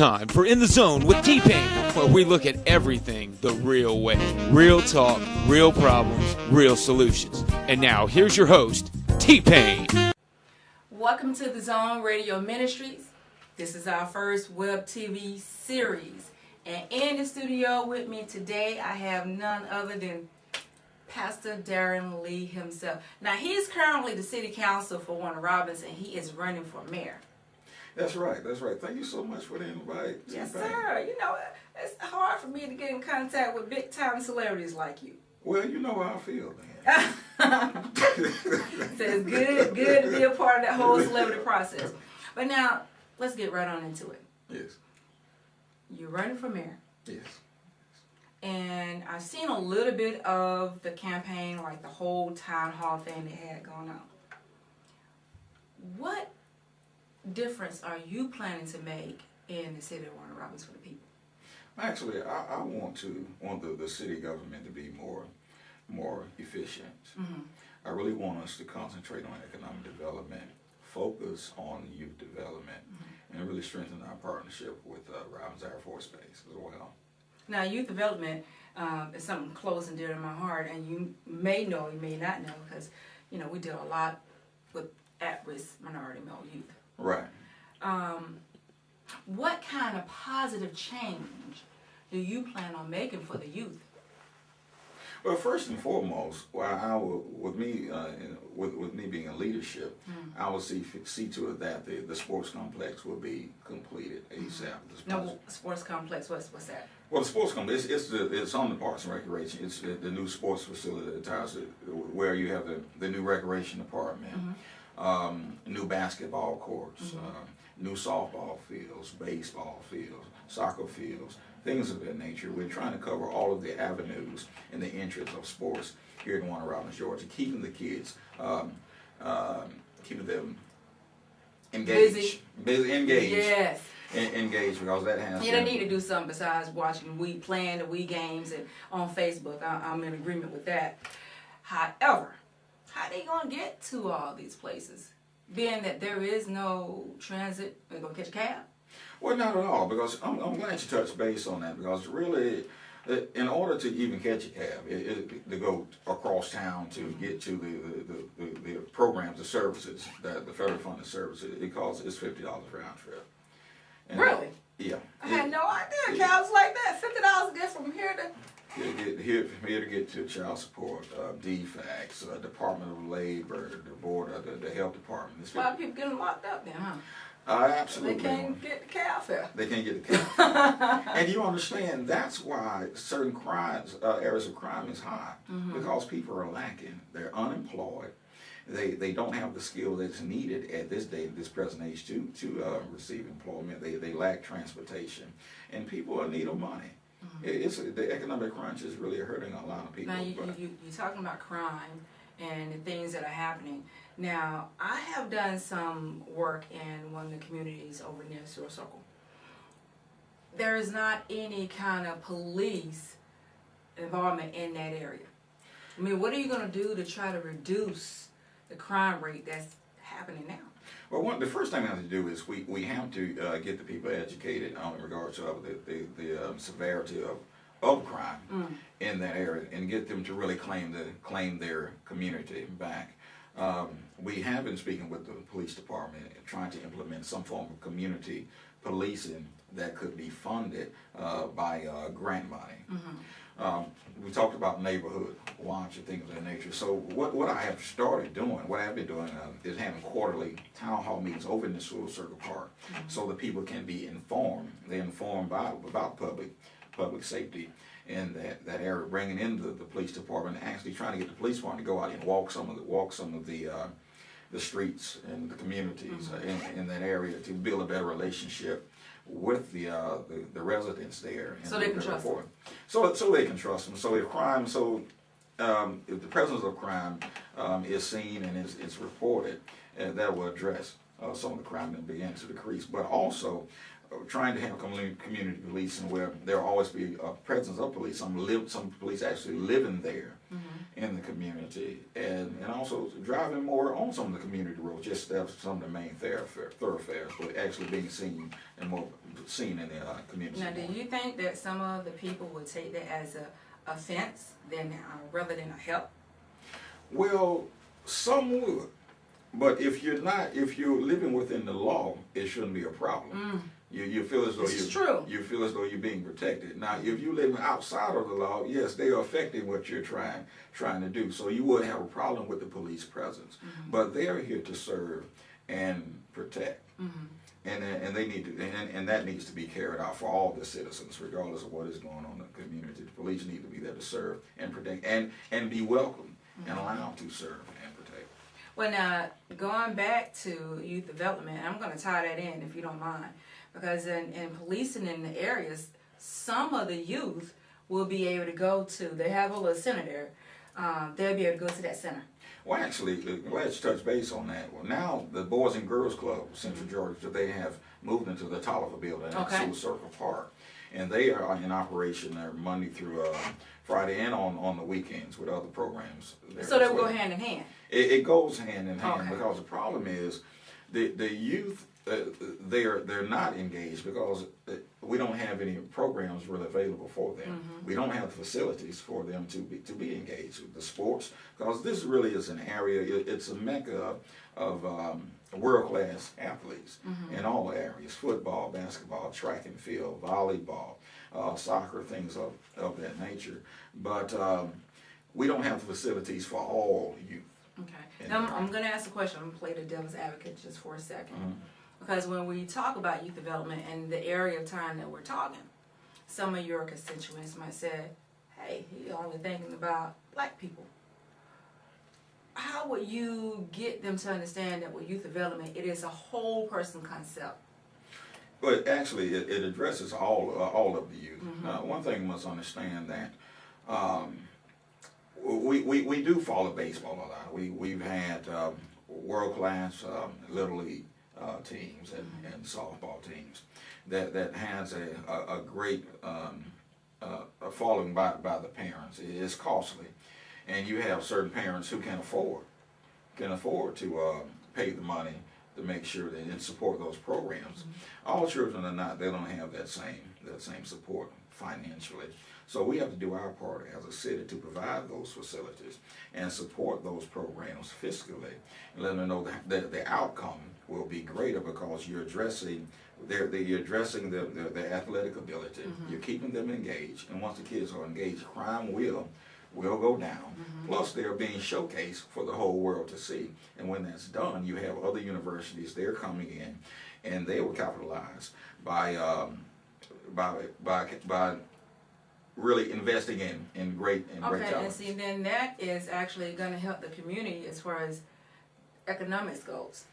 time for In the Zone with T-Pain, where we look at everything the real way. Real talk, real problems, real solutions. And now, here's your host, T-Pain. Welcome to the Zone Radio Ministries. This is our first web TV series. And in the studio with me today, I have none other than Pastor Daron Lee himself. Now, he's currently the city council for Warner Robins, and he is running for mayor. That's right. That's right. Thank you so much for the invite. Yes, sir. You know, it's hard for me to get in contact with big-time celebrities like you. Well, you know how I feel, man. So it's good to be a part of that whole celebrity process. But now, let's get right on into it. Yes. You're running for mayor. Yes. And I've seen a little bit of the campaign, like the whole town hall thing they had going on. What difference are you planning to make in the city of Warner Robins for the people? Actually, I want the city government to be more efficient. Mm-hmm. I really want us to concentrate on economic development, focus on youth development, mm-hmm. and really strengthen our partnership with Robins Air Force Base as well. Now, youth development is something close and dear to my heart, and you may know, you may not know, because we deal a lot with at-risk minority male youth. Right. What kind of positive change do you plan on making for the youth? Well, first and foremost, with me being in leadership, I will see to it that the sports complex will be completed ASAP. No, sports complex. What's that? Well, the sports complex it's on the Parks and Recreation. It's the new sports facility that ties it, where you have the new recreation department. Mm-hmm. New basketball courts, mm-hmm. New softball fields, baseball fields, soccer fields, things of that nature. We're trying to cover all of the avenues and the interests of sports here in Warner Robins, Georgia, keeping the kids, keeping them engaged. Engaged. Yes. Engaged, because that has. You don't need to do something besides watching playing the Wii games and on Facebook. I'm in agreement with that. However, how they gonna get to all these places, being that there is no transit? They're gonna catch a cab? Well, not at all, because I'm glad you touched base on that, because really, in order to even catch a cab, to go across town to get to the programs, the services, the federally funded services, it's $50 round trip. And really? Yeah. I had no idea cabs like that. $50 to get from here to. Here to get to child support, DFACS, Department of Labor, the board, the health department. A lot of people getting locked up then, huh? Absolutely. They can't get the cab fare. They can't get the cab fare. And you understand, that's why certain crimes, areas of crime is high, mm-hmm. because people are lacking. They're unemployed. They don't have the skill that's needed at this day, this present age, to receive employment. They lack transportation, and people are in need of money. Mm-hmm. The economic crunch is really hurting a lot of people. Now, you're talking about crime and the things that are happening. Now, I have done some work in one of the communities over near Sewer Circle. There is not any kind of police involvement in that area. I mean, what are you going to do to try to reduce the crime rate that's happening now? Well, the first thing we have to do is we have to get the people educated in regards to the severity of crime in that area, and get them to really claim their community back. We have been speaking with the police department and trying to implement some form of community policing that could be funded by grant money. Mm-hmm. We talked about neighborhood watch and things of that nature. So what I have started doing, what I've been doing is having quarterly town hall meetings over in the Sewer Circle Park, mm-hmm. so that people can be informed. They're informed about public safety in that area, bringing in the police department, and actually trying to get the police department to go out and walk some of the streets and the communities mm-hmm. in that area, to build a better relationship with the residents there. So they can trust them. So they can trust them. So if the presence of crime is seen and is reported, that will address some of the crime that begins to decrease. But also, trying to have community policing where there will always be a presence of police. Some police actually living there in the community, and also driving more on some of the community roads, just some of the main thoroughfares, but actually being seen and more seen in the community. Now, do you think that some of the people would take that as a offense rather than a help? Well, some would. But if you're living within the law, it shouldn't be a problem. You feel as though you feel as though you're being protected. Now, if you live outside of the law, yes, they are affecting what you're trying to do. So you would have a problem with the police presence. But they are here to serve and protect. And they need to, and that needs to be carried out for all the citizens, regardless of what is going on in the community. The police need to be there to serve and protect, and be welcome and allowed to serve and protect. Well, now, going back to youth development, I'm going to tie that in if you don't mind, because in policing in the areas, some of the youth will be able to go to, they have a little center there, they'll be able to go to that center. Well, actually, let's touch base on that. Well, now the Boys and Girls Club, Central Georgia, they have moved into the Tolliver building at Sioux Circle Park. And they are in operation there Monday through Friday and on the weekends with other programs. So they will go hand in hand? It goes hand in hand because the problem is the youth, they're not engaged because we don't have any programs really available for them. We don't have facilities for them to be engaged with the sports, because this really is an area, it's a mecca of world-class athletes in all areas: football, basketball, track and field, volleyball, soccer, things of that nature. But we don't have facilities for all youth. Okay. Now I'm going to ask a question. I'm going to play the devil's advocate just for a second. Because when we talk about youth development and the area of time that we're talking, some of your constituents might say, hey, he's only thinking about black people. How would you get them to understand that with youth development, it is a whole person concept? But actually, it addresses all of the youth. One thing you must understand that we do follow baseball a lot. We've had world-class Little League teams and softball teams that has a great following by the parents. It is costly, and you have certain parents who can afford to pay the money to make sure that and support those programs. All children are not; they don't have that same support financially. So we have to do our part as a city to provide those facilities and support those programs fiscally, and let them know that the outcome will be greater because you're addressing their athletic ability. You're keeping them engaged, and once the kids are engaged, crime will go down. Plus, they're being showcased for the whole world to see. And when that's done, you have other universities, they're coming in, and they will capitalize by really investing in great talent. Okay, and see, then that is actually going to help the community as far as economics goes.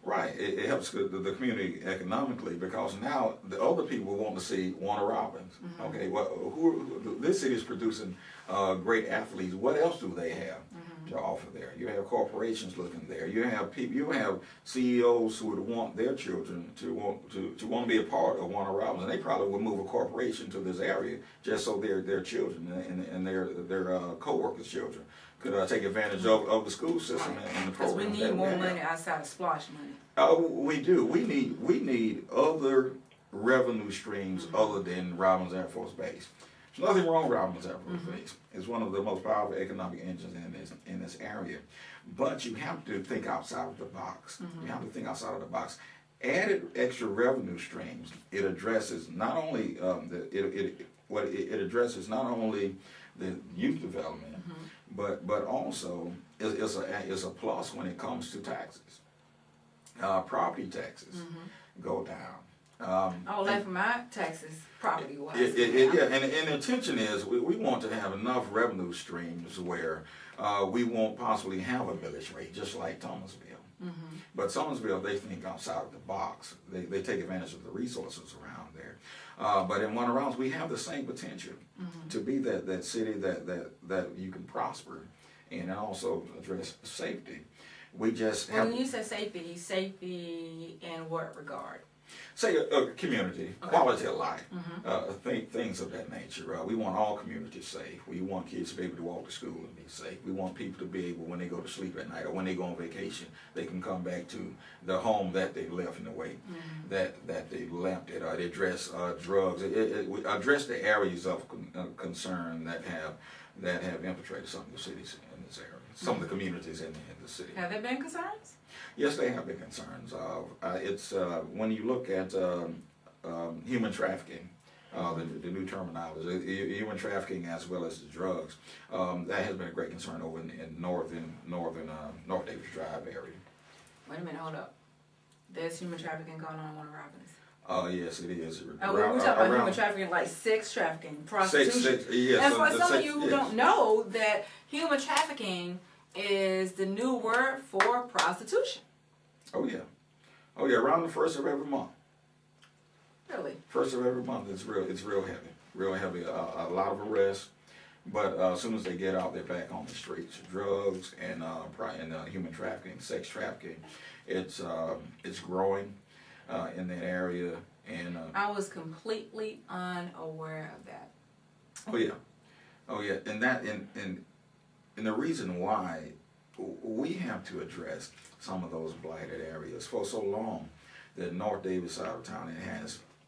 Right, it helps the community economically because now the other people want to see Warner Robins. Okay, well, this city is producing great athletes. What else do they have to offer there? You have corporations looking there. You have people. You have CEOs who would want their children to want to be a part of Warner Robins, and they probably would move a corporation to this area just so their children and their co-workers' children could take advantage of the school system and the Because program. we need more money outside of splosh money. We do. We need other revenue streams other than Robins Air Force Base. There's nothing wrong with Robins Air Force Base. It's one of the most powerful economic engines in this area. But you have to think outside of the box. You have to think outside of the box. Added extra revenue streams. It addresses not only it addresses not only the youth development, but also it's a plus when it comes to taxes. Property taxes go down. Like for my taxes, property wise. Yeah, and the intention is we want to have enough revenue streams where we won't possibly have a millage rate, just like Thomasville. But Thomasville, they think outside of the box. They take advantage of the resources around there. But in Warner Robins, we have the same potential to be that city that you can prosper and also address safety. We just have. When you say safety in what regard? Say a community, quality of life, things of that nature. We want all communities safe. We want kids to be able to walk to school and be safe. We want people to be able, when they go to sleep at night or when they go on vacation, they can come back to the home that they left in the way that they left it. They address drugs. We address the areas of concern that have infiltrated some of the cities in this area, some of the communities in the city. Have there been concerns? Yes, they have been concerns. It's when you look at human trafficking, the new terminology, human trafficking as well as the drugs, that has been a great concern over in North Davis Drive area. Wait a minute, hold up. There's human trafficking going on in Warner Robins. Oh yes, it is. We're talking about human trafficking, like sex trafficking, prostitution. Yes, and for some of you who don't know, that human trafficking is the new word for prostitution. Oh yeah, around the first of every month. Really? First of every month, it's real heavy. A lot of arrests, but as soon as they get out, they're back on the streets. Drugs and human trafficking, sex trafficking, it's growing in that area. And I was completely unaware of that. Oh yeah, and the reason why we have to address some of those blighted areas for so long. The North Davis side of town,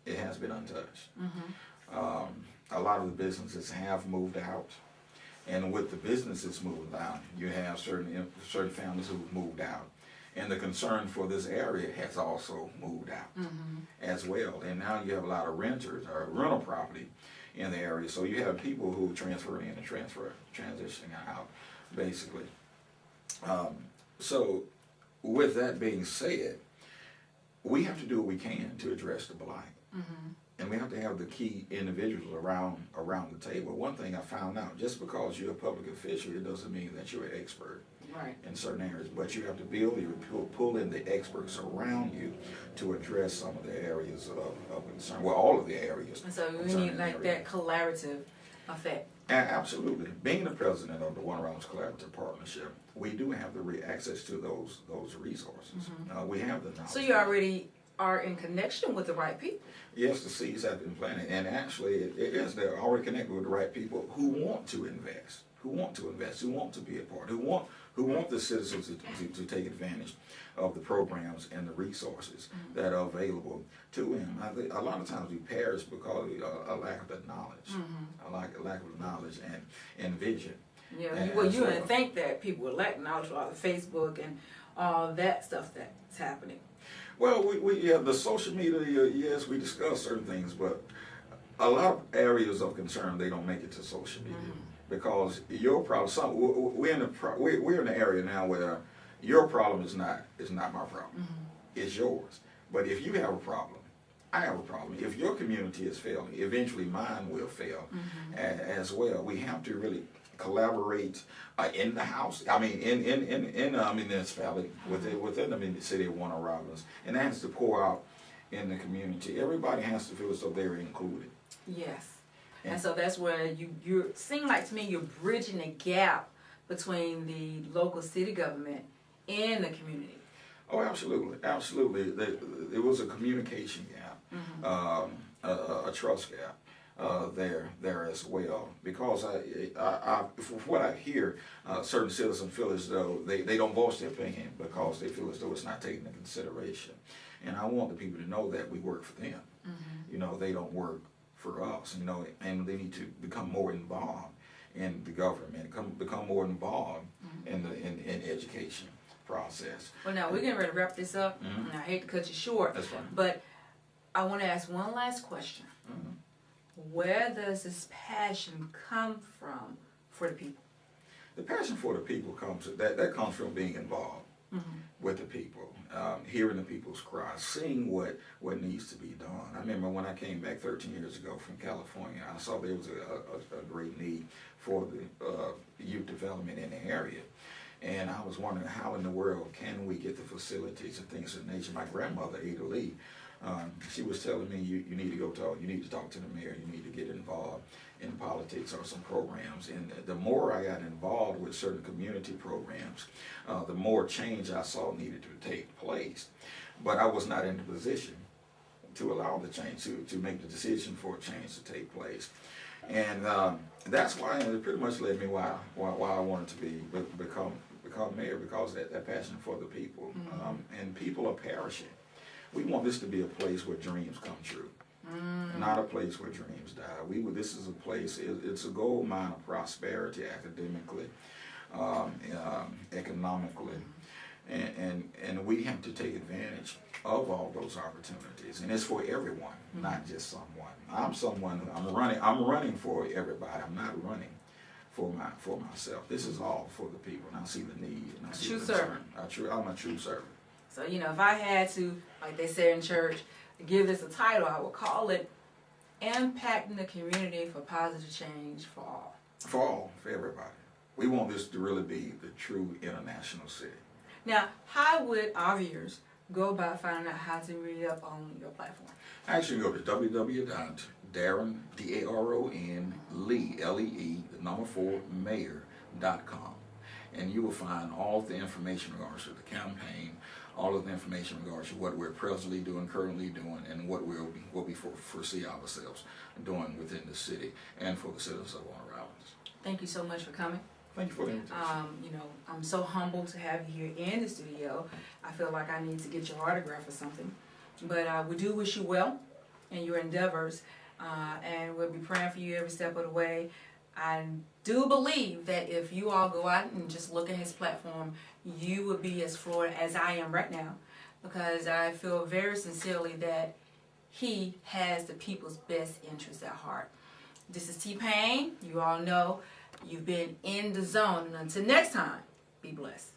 it has been untouched. A lot of the businesses have moved out, and with the businesses moving out, you have certain families who've moved out, and the concern for this area has also moved out as well. And now you have a lot of renters or rental property in the area, so you have people who transfer in and transitioning out, basically. So, with that being said, we have to do what we can to address the blight. And we have to have the key individuals around the table. One thing I found out, just because you're a public official, it doesn't mean that you're an expert in certain areas. But you have to pull in the experts around you to address some of the areas of concern. Well, all of the areas. And so we need like that collaborative effect. Absolutely. Being the president of the Warner Robins Collaborative Partnership, we do have the access to those resources. We have the knowledge. So you already are in connection with the right people. Yes, the seeds have been planted, and actually, they're already connected with the right people who want to invest, who want to be a part, who want the citizens to take advantage of the programs and the resources that are available to them. I think a lot of times we perish because of a lack of the knowledge, a lack of knowledge and vision. Yeah, you wouldn't think that people would lack knowledge about Facebook and all that stuff that's happening. Well, we the social media, yes, we discuss certain things, but a lot of areas of concern, they don't make it to social media because your problem. We're in the area now where your problem is not my problem. It's yours. But if you have a problem, I have a problem. If your community is failing, eventually mine will fail as well. We have to really collaborate in the house. I mean, in the municipality, within the city of Warner Robins, and that has to pour out in the community. Everybody has to feel as though they're included. Yes, and so that's where you seem like to me you're bridging the gap between the local city government and the community. Oh, absolutely. It was a communication gap, a trust gap. There as well, because from what I hear, certain citizens feel as though they don't voice their opinion because they feel as though it's not taken into consideration, and I want the people to know that we work for them. You know, they don't work for us. You know, and they need to become more involved in the government, become more involved in the education process. Well, now we're getting ready to wrap this up, and I hate to cut you short. That's fine. But I want to ask one last question. Where does this passion come from for the people? The passion for the people comes from being involved with the people, hearing the people's cries, seeing what needs to be done. I remember when I came back 13 years ago from California, I saw there was a great need for the youth development in the area. And I was wondering how in the world can we get the facilities and things of the nature. My grandmother, Ada Lee, she was telling me you need to talk to the mayor, you need to get involved in politics or some programs. And the more I got involved with certain community programs, the more change I saw needed to take place. But I was not in the position to allow the change, to make the decision for a change to take place. And that's why it pretty much led me why I wanted to become mayor, because that passion for the people. And people are perishing. We want this to be a place where dreams come true, not a place where dreams die. This is a place, it's a gold mine of prosperity academically, economically, and we have to take advantage of all those opportunities, and it's for everyone, not just someone. I'm running for everybody. I'm not running for myself. This is all for the people, and I see the need, and I see true the servant. I'm a true servant. So, you know, if I had to, like they say in church, give this a title, I would call it Impacting the Community for Positive Change for All. For all, for everybody. We want this to really be the true international city. Now, how would our viewers go about finding out how to read up on your platform? Actually, go to www.Daron, D-A-R-O-N, Lee, L-E-E, the number 4, mayor.com. And you will find all the information in regards to the campaign, all of the information in regards to what we're presently doing, currently doing, and what we foresee ourselves doing within the city and for the citizens of Warner Robins. Thank you so much for coming. Thank you for the invitation. You know, I'm so humbled to have you here in the studio. I feel like I need to get your autograph or something. But we do wish you well in your endeavors, and we'll be praying for you every step of the way. I do believe that if you all go out and just look at his platform, you will be as floored as I am right now, because I feel very sincerely that he has the people's best interests at heart. This is T-Pain. You all know you've been in the zone. And until next time, be blessed.